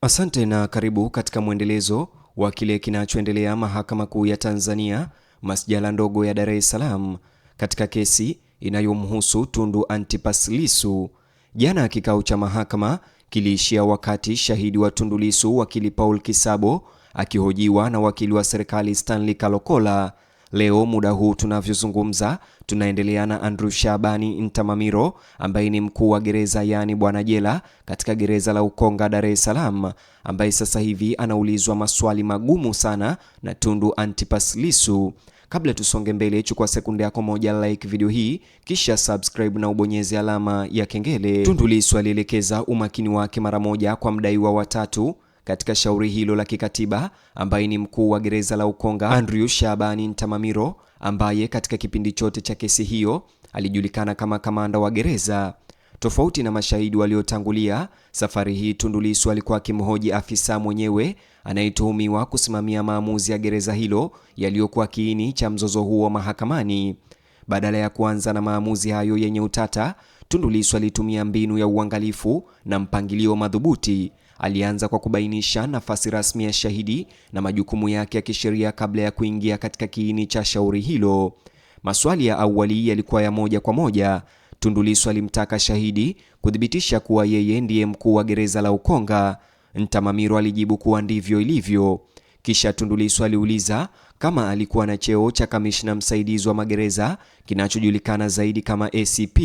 Asante na karibu katika mwendelezo wa kile kinachoendelea Mahakama Kuu ya Tanzania, masjala ndogo ya Dar es Salaam, katika kesi inayomhusu Tundu Antipas Lissu. Jana kikao cha mahakama kiliishia wakati shahidi wa Tundu Lissu, wakili Paul Kisabo, akihojiwa na wakili wa serikali Stanley Kalokola. Leo muda huu tunavyozungumza, tunaendelea na Andrew Shabani Ntamamiro ambaye ni mkuu wa gereza yani bwana jela katika gereza la Ukonga Dar es Salaam, ambaye sasa hivi anaulizwa maswali magumu sana na Tundu Antipas Lissu. Kabla tusonge mbele, chukua sekunde yako moja like video hii kisha subscribe na ubonyeze alama ya kengele. Tundu Lissu alielekeza umakini wake mara moja kwa mdaiwa wa tatu katika shauri hilo la kikatiba, ambaye ni mkuu wa gereza la Ukonga Andrew Shabani Ntamamiro, ambaye katika kipindi chote cha kesi hiyo alijulikana kama kamanda wa gereza. Tofauti na mashahidi waliotangulia, safari hii Tundu Lissu alikuwa akimhoji afisa mwenyewe anayetuhumiwa kusimamia maamuzi ya gereza hilo yaliyokuwa kiini cha mzozo huo mahakamani. Badala ya kuanza na maamuzi hayo yenye utata, Tundu Lissu alitumia mbinu ya uangalifu na mpangilio madhubuti. Alianza kwa kubainisha nafasi rasmi ya shahidi na majukumu yake ya kisheria kabla ya kuingia katika kiini cha shauri hilo. Maswali ya awali yalikuwa ya moja kwa moja. Tundu Lissu alimtaka shahidi kuthibitisha kuwa yeye ndiye mkuu wa gereza la Ukonga. Ntamamiro alijibu kuwa ndivyo ilivyo. Kisha Tundu Lissu aliuliza kama alikuwa na cheo cha kamishna msaidizi wa magereza kinachojulikana zaidi kama ACP.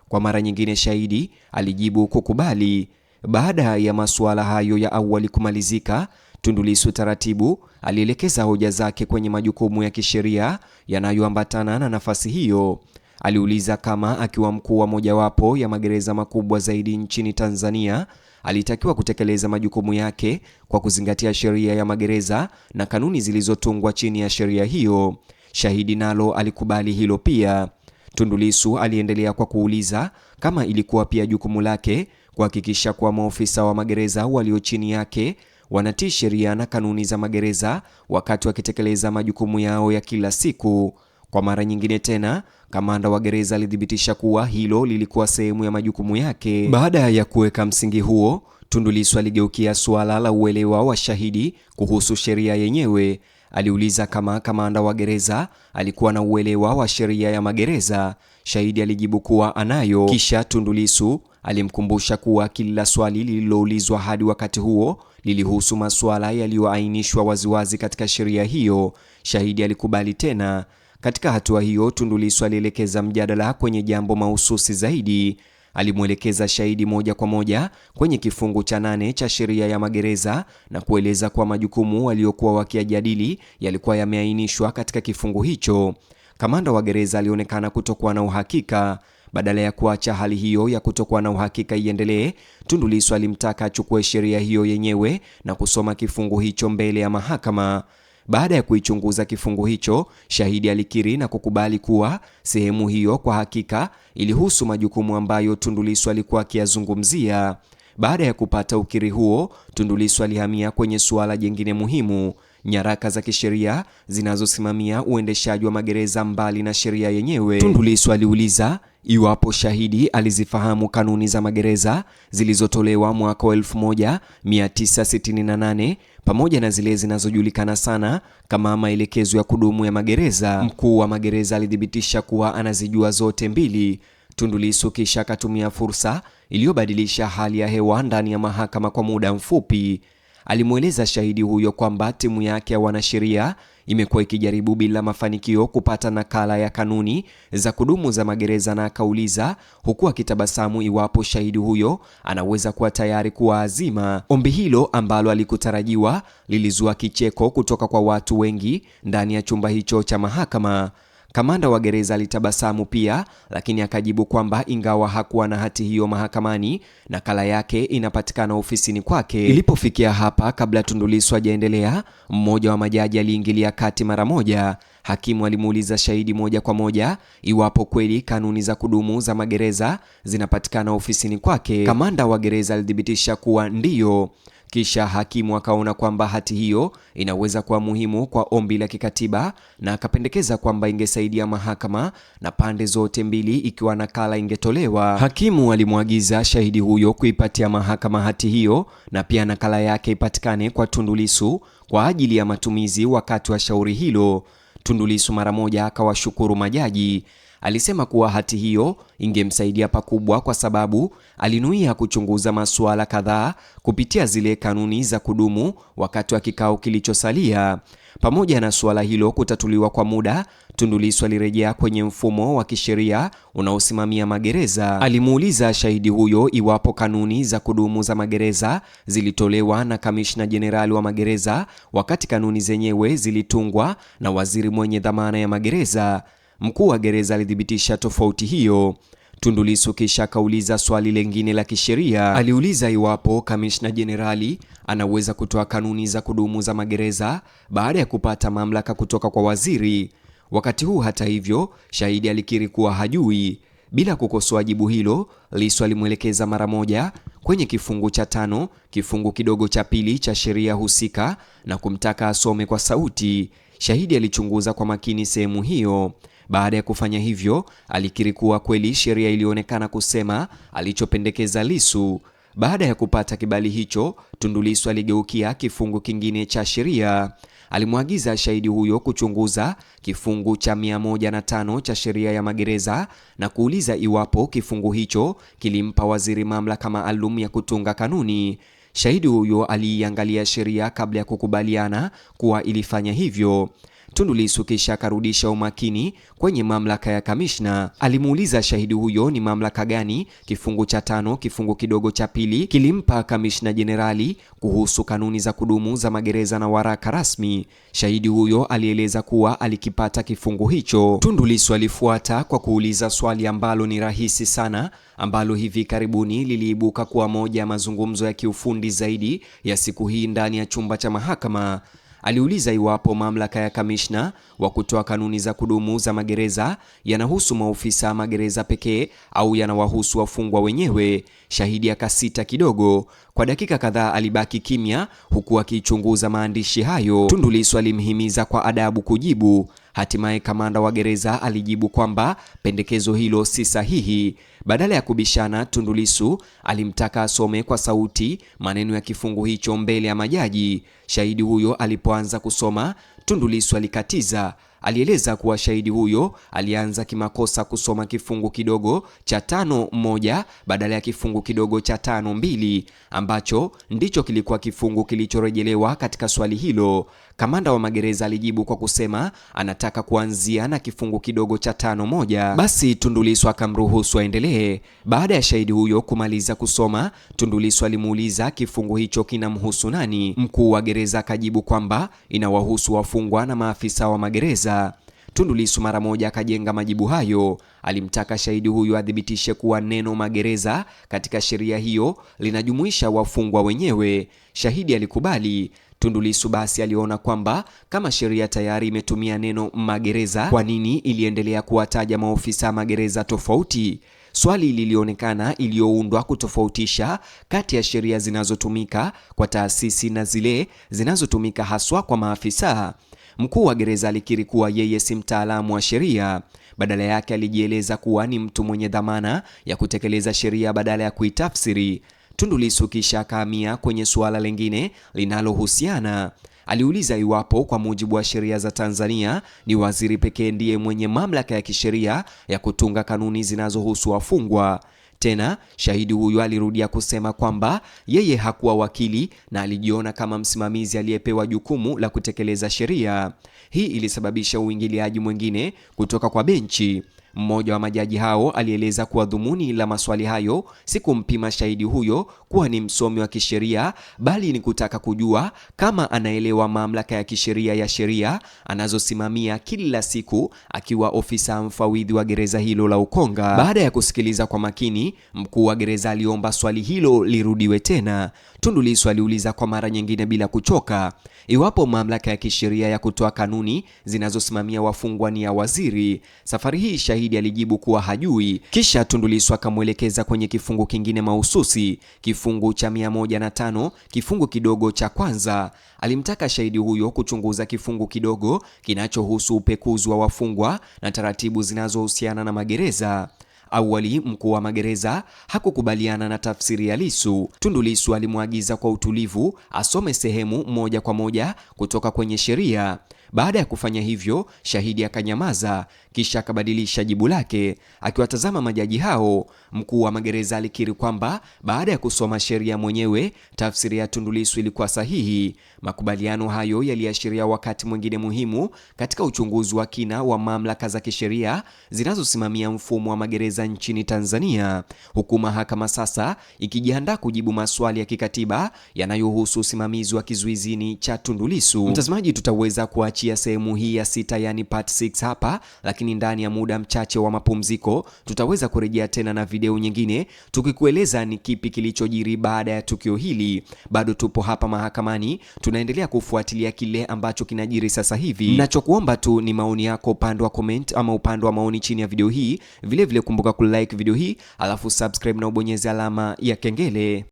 Kwa mara nyingine shahidi alijibu kukubali. Baada ya masuala hayo ya awali kumalizika, Tundu Lissu taratibu alielekeza hoja zake kwenye majukumu ya kisheria yanayoambatana na nafasi hiyo. Aliuliza kama akiwa mkuu wa mojawapo ya magereza makubwa zaidi nchini Tanzania, alitakiwa kutekeleza majukumu yake kwa kuzingatia sheria ya magereza na kanuni zilizotungwa chini ya sheria hiyo. Shahidi nalo alikubali hilo pia. Tundu Lissu aliendelea kwa kuuliza kama ilikuwa pia jukumu lake kuhakikisha kuwa maofisa wa magereza walio chini yake wanatii sheria na kanuni za magereza wakati wakitekeleza majukumu yao ya kila siku. Kwa mara nyingine tena, kamanda wa gereza alithibitisha kuwa hilo lilikuwa sehemu ya majukumu yake. Baada ya kuweka msingi huo, Tundu Lissu aligeukia suala la uelewa wa shahidi kuhusu sheria yenyewe. Aliuliza kama kamanda wa gereza alikuwa na uelewa wa sheria ya magereza. Shahidi alijibu kuwa anayo. Kisha Tundu Lissu alimkumbusha kuwa kila swali lililoulizwa hadi wakati huo lilihusu masuala yaliyoainishwa waziwazi katika sheria hiyo. Shahidi alikubali tena. Katika hatua hiyo, Tundu Lissu alielekeza mjadala kwenye jambo mahususi zaidi. Alimwelekeza shahidi moja kwa moja kwenye kifungu cha 8 cha sheria ya magereza na kueleza kuwa majukumu waliokuwa wakiyajadili yalikuwa yameainishwa katika kifungu hicho. Kamanda wa gereza alionekana kutokuwa na uhakika. Badala ya kuacha hali hiyo ya kutokuwa na uhakika iendelee, Tundu Lissu alimtaka achukue sheria hiyo yenyewe na kusoma kifungu hicho mbele ya mahakama. Baada ya kuichunguza kifungu hicho, shahidi alikiri na kukubali kuwa sehemu hiyo kwa hakika ilihusu majukumu ambayo Tundu Lissu alikuwa akiyazungumzia. Baada ya kupata ukiri huo, Tundu Lissu alihamia kwenye suala jingine muhimu: nyaraka za kisheria zinazosimamia uendeshaji wa magereza mbali na sheria yenyewe. Tundu Lissu aliuliza iwapo shahidi alizifahamu kanuni za magereza zilizotolewa mwaka 1968 pamoja na zile zinazojulikana sana kama maelekezo ya kudumu ya magereza. Mkuu wa magereza alithibitisha kuwa anazijua zote mbili. Tundu Lissu kisha akatumia fursa iliyobadilisha hali ya hewa ndani ya mahakama kwa muda mfupi. Alimweleza shahidi huyo kwamba timu yake ya wanasheria imekuwa ikijaribu bila mafanikio kupata nakala ya kanuni za kudumu za magereza, na akauliza huku akitabasamu iwapo shahidi huyo anaweza kuwa tayari kuwa azima. Ombi hilo ambalo alikutarajiwa lilizua kicheko kutoka kwa watu wengi ndani ya chumba hicho cha mahakama. Kamanda wa gereza alitabasamu pia, lakini akajibu kwamba ingawa hakuwa na hati hiyo mahakamani, nakala yake inapatikana ofisini kwake. Ilipofikia hapa, kabla Tundu Lissu hajaendelea, mmoja wa majaji aliingilia kati mara moja. Hakimu alimuuliza shahidi moja kwa moja iwapo kweli kanuni za kudumu za magereza zinapatikana ofisini kwake. Kamanda wa gereza alithibitisha kuwa ndiyo. Kisha hakimu akaona kwamba hati hiyo inaweza kuwa muhimu kwa ombi la kikatiba na akapendekeza kwamba ingesaidia mahakama na pande zote mbili ikiwa nakala ingetolewa. Hakimu alimwagiza shahidi huyo kuipatia mahakama hati hiyo na pia nakala yake ipatikane kwa Tundu Lissu kwa ajili ya matumizi wakati wa shauri hilo. Tundu Lissu mara moja akawashukuru majaji. Alisema kuwa hati hiyo ingemsaidia pakubwa kwa sababu alinuia kuchunguza masuala kadhaa kupitia zile kanuni za kudumu wakati wa kikao kilichosalia. Pamoja na suala hilo kutatuliwa kwa muda, Tundu Lissu alirejea kwenye mfumo wa kisheria unaosimamia magereza. Alimuuliza shahidi huyo iwapo kanuni za kudumu za magereza zilitolewa na Kamishna Jenerali wa magereza wakati kanuni zenyewe zilitungwa na waziri mwenye dhamana ya magereza. Mkuu wa gereza alithibitisha tofauti hiyo. Tundu Lissu kisha akauliza swali lingine la kisheria. Aliuliza iwapo Kamishna Jenerali anaweza kutoa kanuni za kudumu za magereza baada ya kupata mamlaka kutoka kwa waziri. Wakati huu hata hivyo, shahidi alikiri kuwa hajui. Bila kukosoa jibu hilo, Lissu alimwelekeza mara moja kwenye kifungu cha 5 kifungu kidogo cha 2 cha sheria husika na kumtaka asome kwa sauti. Shahidi alichunguza kwa makini sehemu hiyo. Baada ya kufanya hivyo, alikiri kuwa kweli sheria ilionekana kusema alichopendekeza Lissu. Baada ya kupata kibali hicho, Tundu Lissu aligeukia kifungu kingine cha sheria. Alimwagiza shahidi huyo kuchunguza kifungu cha 105 cha sheria ya magereza na kuuliza iwapo kifungu hicho kilimpa waziri mamlaka maalum ya kutunga kanuni. Shahidi huyo aliiangalia sheria kabla ya kukubaliana kuwa ilifanya hivyo. Tundu Lissu kisha akarudisha umakini kwenye mamlaka ya kamishna. Alimuuliza shahidi huyo ni mamlaka gani kifungu cha 5 kifungu kidogo cha 2 kilimpa Kamishna Jenerali kuhusu kanuni za kudumu za magereza na waraka rasmi. Shahidi huyo alieleza kuwa alikipata kifungu hicho. Tundu Lissu alifuata kwa kuuliza swali ambalo ni rahisi sana, ambalo hivi karibuni liliibuka kuwa moja ya mazungumzo ya kiufundi zaidi ya siku hii ndani ya chumba cha mahakama. Aliuliza iwapo mamlaka ya kamishna wa kutoa kanuni za kudumu za magereza yanahusu maofisa magereza pekee au yanawahusu wafungwa wenyewe. Shahidi akasita kidogo. Kwa dakika kadhaa alibaki kimya huku akichunguza maandishi hayo. Tundu Lissu alimhimiza kwa adabu kujibu. Hatimaye kamanda wa gereza alijibu kwamba pendekezo hilo si sahihi. Badala ya kubishana, Tundu Lissu alimtaka asome kwa sauti maneno ya kifungu hicho mbele ya majaji. Shahidi huyo alipoanza kusoma, Tundu Lissu alikatiza. Alieleza kuwa shahidi huyo alianza kimakosa kusoma kifungu kidogo cha 5(1) badala ya kifungu kidogo cha 5(2) ambacho ndicho kilikuwa kifungu kilichorejelewa katika swali hilo. Kamanda wa magereza alijibu kwa kusema anataka kuanzia na kifungu kidogo cha 5(1). Basi Tundu Lissu akamruhusu aendelee. Baada ya shahidi huyo kumaliza kusoma, Tundu Lissu alimuuliza kifungu hicho kinamhusu nani. Mkuu wa gereza akajibu kwamba inawahusu wafungwa na maafisa wa magereza. Tundu Lissu mara moja akajenga majibu hayo. Alimtaka shahidi huyo athibitishe kuwa neno magereza katika sheria hiyo linajumuisha wafungwa wenyewe. Shahidi alikubali. Tundu Lissu basi aliona kwamba kama sheria tayari imetumia neno magereza, kwa nini iliendelea kuwataja maofisa magereza tofauti? Swali lilionekana iliyoundwa kutofautisha kati ya sheria zinazotumika kwa taasisi na zile zinazotumika haswa kwa maafisa. Mkuu wa gereza alikiri kuwa yeye si mtaalamu wa sheria. Badala yake alijieleza kuwa ni mtu mwenye dhamana ya kutekeleza sheria badala ya kuitafsiri. Tundu Lissu kisha akahamia kwenye suala lingine linalohusiana. Aliuliza iwapo kwa mujibu wa sheria za Tanzania ni waziri pekee ndiye mwenye mamlaka ya kisheria ya kutunga kanuni zinazohusu wafungwa. Tena shahidi huyo alirudia kusema kwamba yeye hakuwa wakili na alijiona kama msimamizi aliyepewa jukumu la kutekeleza sheria. Hii ilisababisha uingiliaji mwingine kutoka kwa benchi. Mmoja wa majaji hao alieleza kuwa dhumuni la maswali hayo si kumpima shahidi huyo kuwa ni msomi wa kisheria, bali ni kutaka kujua kama anaelewa mamlaka ya kisheria ya sheria anazosimamia kila siku akiwa ofisa mfawidhi wa gereza hilo la Ukonga. Baada ya kusikiliza kwa makini, mkuu wa gereza aliomba swali hilo lirudiwe tena. Tundu Lissu aliuliza kwa mara nyingine bila kuchoka iwapo mamlaka ya kisheria ya kutoa kanuni zinazosimamia wafungwa ni ya waziri. Safari hii shahidi shahidi alijibu kuwa hajui. Kisha Tundu Lissu akamwelekeza kwenye kifungu kingine mahususi, kifungu cha 105 kifungu kidogo cha kwanza. Alimtaka shahidi huyo kuchunguza kifungu kidogo kinachohusu upekuzi wa wafungwa na taratibu zinazohusiana na magereza. Awali mkuu wa magereza hakukubaliana na tafsiri ya Lissu. Tundu Lissu alimwagiza kwa utulivu asome sehemu moja kwa moja kutoka kwenye sheria. Baada ya kufanya hivyo, shahidi akanyamaza, kisha akabadilisha jibu lake. Akiwatazama majaji hao, mkuu wa magereza alikiri kwamba baada ya kusoma sheria mwenyewe, tafsiri ya Tundu Lissu ilikuwa sahihi. Makubaliano hayo yaliashiria wakati mwingine muhimu katika uchunguzi wa kina wa mamlaka za kisheria zinazosimamia mfumo wa magereza nchini Tanzania, huku mahakama sasa ikijiandaa kujibu maswali ya kikatiba yanayohusu usimamizi wa kizuizini cha Tundu Lissu. Mtazamaji, tutaweza kuachia sehemu hii ya 6 yani part 6 hapa, lakini ndani ya muda mchache wa mapumziko tutaweza kurejea tena na video nyingine tukikueleza ni kipi kilichojiri baada ya tukio hili. Bado tupo hapa mahakamani, tunaendelea kufuatilia kile ambacho kinajiri sasa hivi. Ninachokuomba tu ni maoni yako upande wa comment ama upande wa maoni chini ya video hii. Vile vile kumbuka kulike video hii, alafu subscribe na ubonyeze alama ya kengele.